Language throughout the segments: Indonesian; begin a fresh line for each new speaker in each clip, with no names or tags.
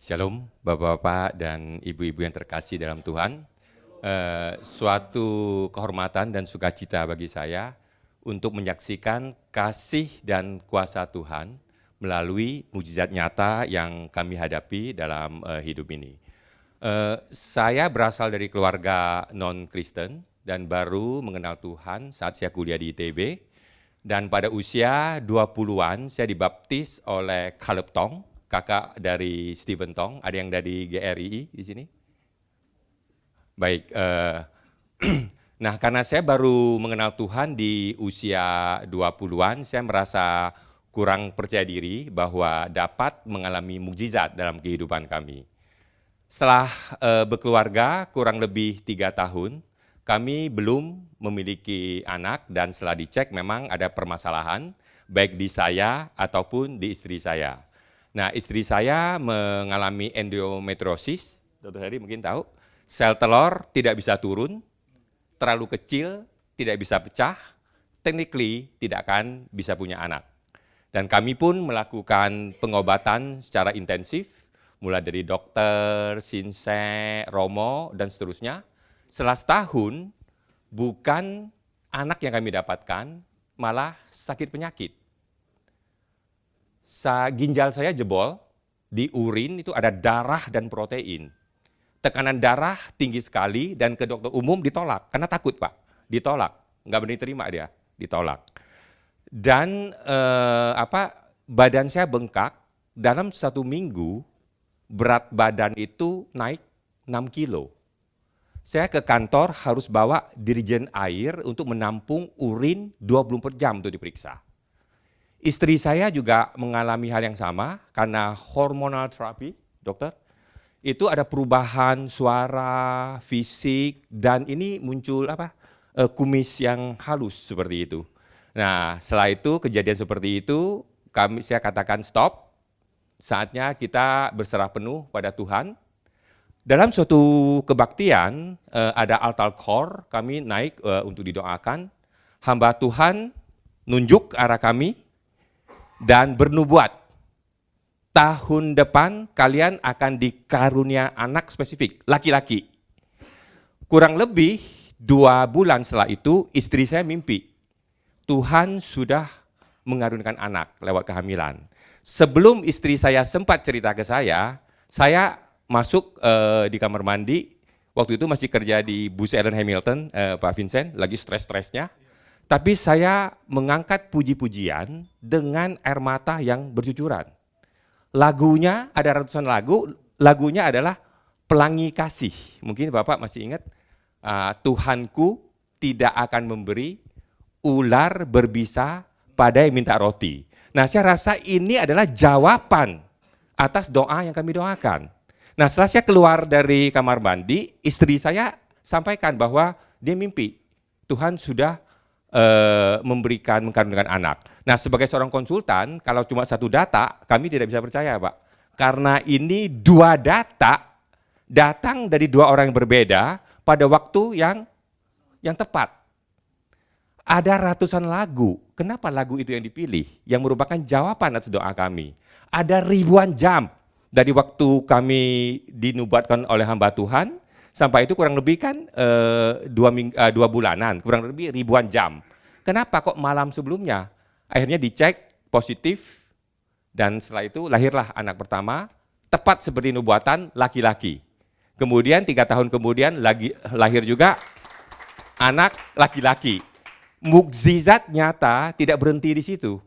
Shalom Bapak-Bapak dan Ibu-Ibu yang terkasih dalam Tuhan. Suatu kehormatan dan sukacita bagi saya untuk menyaksikan kasih dan kuasa Tuhan melalui mujizat nyata yang kami hadapi dalam hidup ini. Saya berasal dari keluarga non-Kristen dan baru mengenal Tuhan saat saya kuliah di ITB. Dan pada usia 20-an saya dibaptis oleh Caleb Tong, kakak dari Stephen Tong. Ada yang dari GRII di sini? Baik, nah karena saya baru mengenal Tuhan di usia 20-an, saya merasa kurang percaya diri bahwa dapat mengalami mukjizat dalam kehidupan kami. Setelah berkeluarga kurang lebih 3 tahun, kami belum memiliki anak dan setelah dicek memang ada permasalahan baik di saya ataupun di istri saya. Nah, istri saya mengalami endometriosis, Dr. Heri mungkin tahu, sel telur tidak bisa turun, terlalu kecil, tidak bisa pecah, technically tidak akan bisa punya anak. Dan kami pun melakukan pengobatan secara intensif, mulai dari dokter, Sinse, Romo, dan seterusnya. Setelah setahun, bukan anak yang kami dapatkan, malah sakit penyakit. Ginjal saya jebol, di urin itu ada darah dan protein. Tekanan darah tinggi sekali dan ke dokter umum ditolak, karena takut Pak, ditolak, nggak berani terima dia, ditolak. Dan badan saya bengkak, dalam 1 minggu berat badan itu naik 6 kilo. Saya ke kantor harus bawa dirigen air untuk menampung urin 24 jam untuk diperiksa. Istri saya juga mengalami hal yang sama karena hormonal terapi, dokter. Itu ada perubahan suara, fisik, dan ini muncul kumis yang halus seperti itu. Nah, setelah itu kejadian seperti itu, saya katakan stop. Saatnya kita berserah penuh pada Tuhan. Dalam suatu kebaktian, ada altar call, kami naik untuk didoakan. Hamba Tuhan nunjuk arah kami dan bernubuat. Tahun depan kalian akan dikarunia anak spesifik, laki-laki. Kurang lebih 2 bulan setelah itu, istri saya mimpi. Tuhan sudah mengaruniakan anak lewat kehamilan. Sebelum istri saya sempat cerita ke saya masuk di kamar mandi, waktu itu masih kerja di Booz Allen Hamilton, Pak Vincent, lagi stres-stresnya. Tapi saya mengangkat puji-pujian dengan air mata yang bercucuran. Lagunya, ada ratusan lagu, lagunya adalah Pelangi Kasih. Mungkin Bapak masih ingat, Tuhanku tidak akan memberi ular berbisa pada yang minta roti. Nah, saya rasa ini adalah jawaban atas doa yang kami doakan. Nah, setelah saya keluar dari kamar mandi, istri saya sampaikan bahwa dia mimpi Tuhan sudah mengkaruniakan anak. Nah, sebagai seorang konsultan, kalau cuma 1 data, kami tidak bisa percaya, Pak. Karena ini 2 data datang dari 2 orang yang berbeda pada waktu yang tepat. Ada ratusan lagu. Kenapa lagu itu yang dipilih? Yang merupakan jawaban atas doa kami. Ada ribuan jam dari waktu kami dinubuatkan oleh hamba Tuhan, sampai itu kurang lebih kan 2 bulanan, kurang lebih ribuan jam. Kenapa kok malam sebelumnya? Akhirnya dicek positif, dan setelah itu lahirlah anak pertama, tepat seperti nubuatan, laki-laki. Kemudian 3 tahun kemudian lahir juga anak laki-laki. Mukjizat nyata tidak berhenti di situ.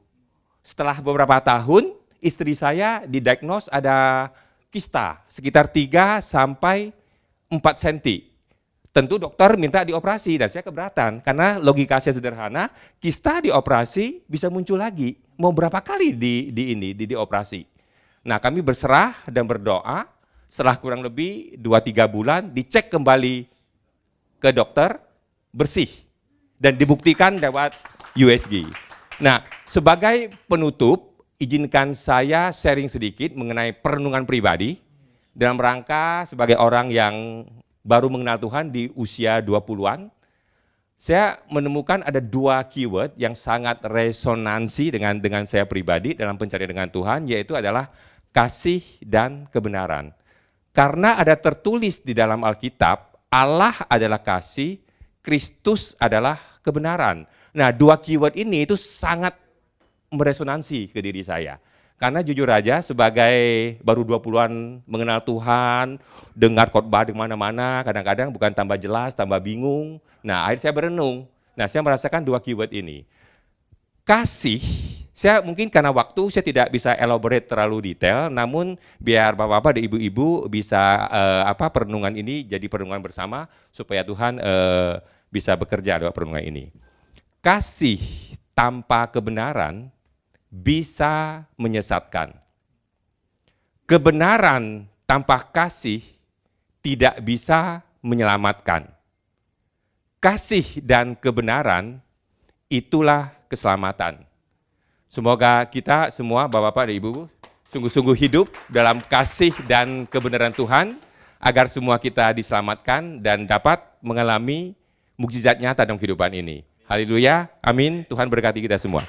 Setelah beberapa tahun, istri saya didiagnos ada kista sekitar 3 sampai 4 cm. Tentu dokter minta dioperasi dan saya keberatan karena logika saya sederhana, kista dioperasi bisa muncul lagi. Mau berapa kali dioperasi? Nah, kami berserah dan berdoa. Setelah kurang lebih 2-3 bulan dicek kembali ke dokter, bersih dan dibuktikan lewat USG. Nah, sebagai penutup, izinkan saya sharing sedikit mengenai perenungan pribadi dalam rangka sebagai orang yang baru mengenal Tuhan di usia 20-an. Saya menemukan ada 2 keyword yang sangat resonansi dengan saya pribadi dalam pencarian dengan Tuhan, yaitu adalah kasih dan kebenaran. Karena ada tertulis di dalam Alkitab, Allah adalah kasih, Kristus adalah kebenaran. Nah, dua keyword ini itu sangat meresonansi ke diri saya. Karena jujur aja sebagai baru 20-an mengenal Tuhan, dengar khotbah di mana-mana, kadang-kadang bukan tambah jelas, tambah bingung. Nah, akhirnya saya berenung. Nah, saya merasakan dua keyword ini. Kasih, saya mungkin karena waktu saya tidak bisa elaborate terlalu detail, namun biar bapak-bapak dan ibu-ibu bisa perenungan ini jadi perenungan bersama supaya Tuhan bisa bekerja lewat perenungan ini. Kasih tanpa kebenaran bisa menyesatkan. Kebenaran tanpa kasih tidak bisa menyelamatkan. Kasih dan kebenaran itulah keselamatan. Semoga kita semua, Bapak-Bapak dan Ibu, sungguh-sungguh hidup dalam kasih dan kebenaran Tuhan, agar semua kita diselamatkan dan dapat mengalami mukjizat nyata dalam kehidupan ini. Haleluya, amin, Tuhan berkati kita semua.